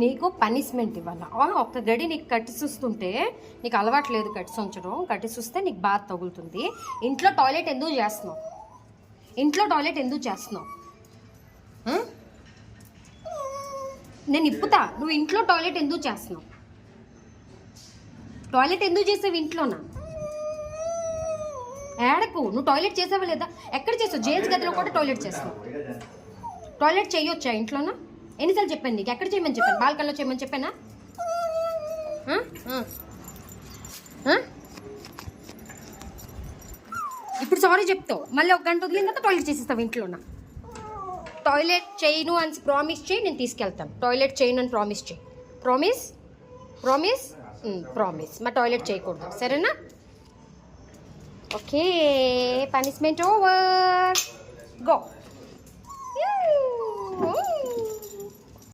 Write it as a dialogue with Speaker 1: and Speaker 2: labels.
Speaker 1: నీకు పనిష్మెంట్ ఇవ్వాలా ఒక్క గడి నీకు కట్టిస్తుంటే నీకు అలవాట్లేదు కట్టిసి ఉంచడం, కట్టిస్తే నీకు బాధ తగులుతుంది. ఇంట్లో టాయిలెట్ ఎందుకు చేస్తున్నావు? ఇంట్లో టాయిలెట్ ఎందుకు చేస్తున్నావు? నేను ఇప్పుతా, నువ్వు ఇంట్లో టాయిలెట్ ఎందుకు చేస్తున్నావు? టాయిలెట్ ఎందుకు చేసావు ఇంట్లోనా? ఏడకు, నువ్వు టాయిలెట్ చేసావా లేదా? ఎక్కడ చేసావు? జైల్స్ గదిలో కూడా టాయిలెట్ చేస్తావు. టాయిలెట్ చేయొచ్చా ఇంట్లోనా? ఎన్నిసార్లు చెప్పాను నీకు? ఎక్కడ చేయమని చెప్పాను? బాల్కన్లో చేయమని చెప్పానా? ఇప్పుడు సారీ చెప్తావు, మళ్ళీ ఒక గంట వదిలిన తర్వాత టాయిలెట్ చేసేస్తావు ఇంట్లోనా? టాయిలెట్ చేయను అని ప్రామిస్ చేయి, నేను తీసుకెళ్తాను. టాయిలెట్ చేయను అని ప్రామిస్ చేయి. Promise promise promise. మా టాయిలెట్ చేయకూడదు, సరేనా? Okay, punishment over. గో.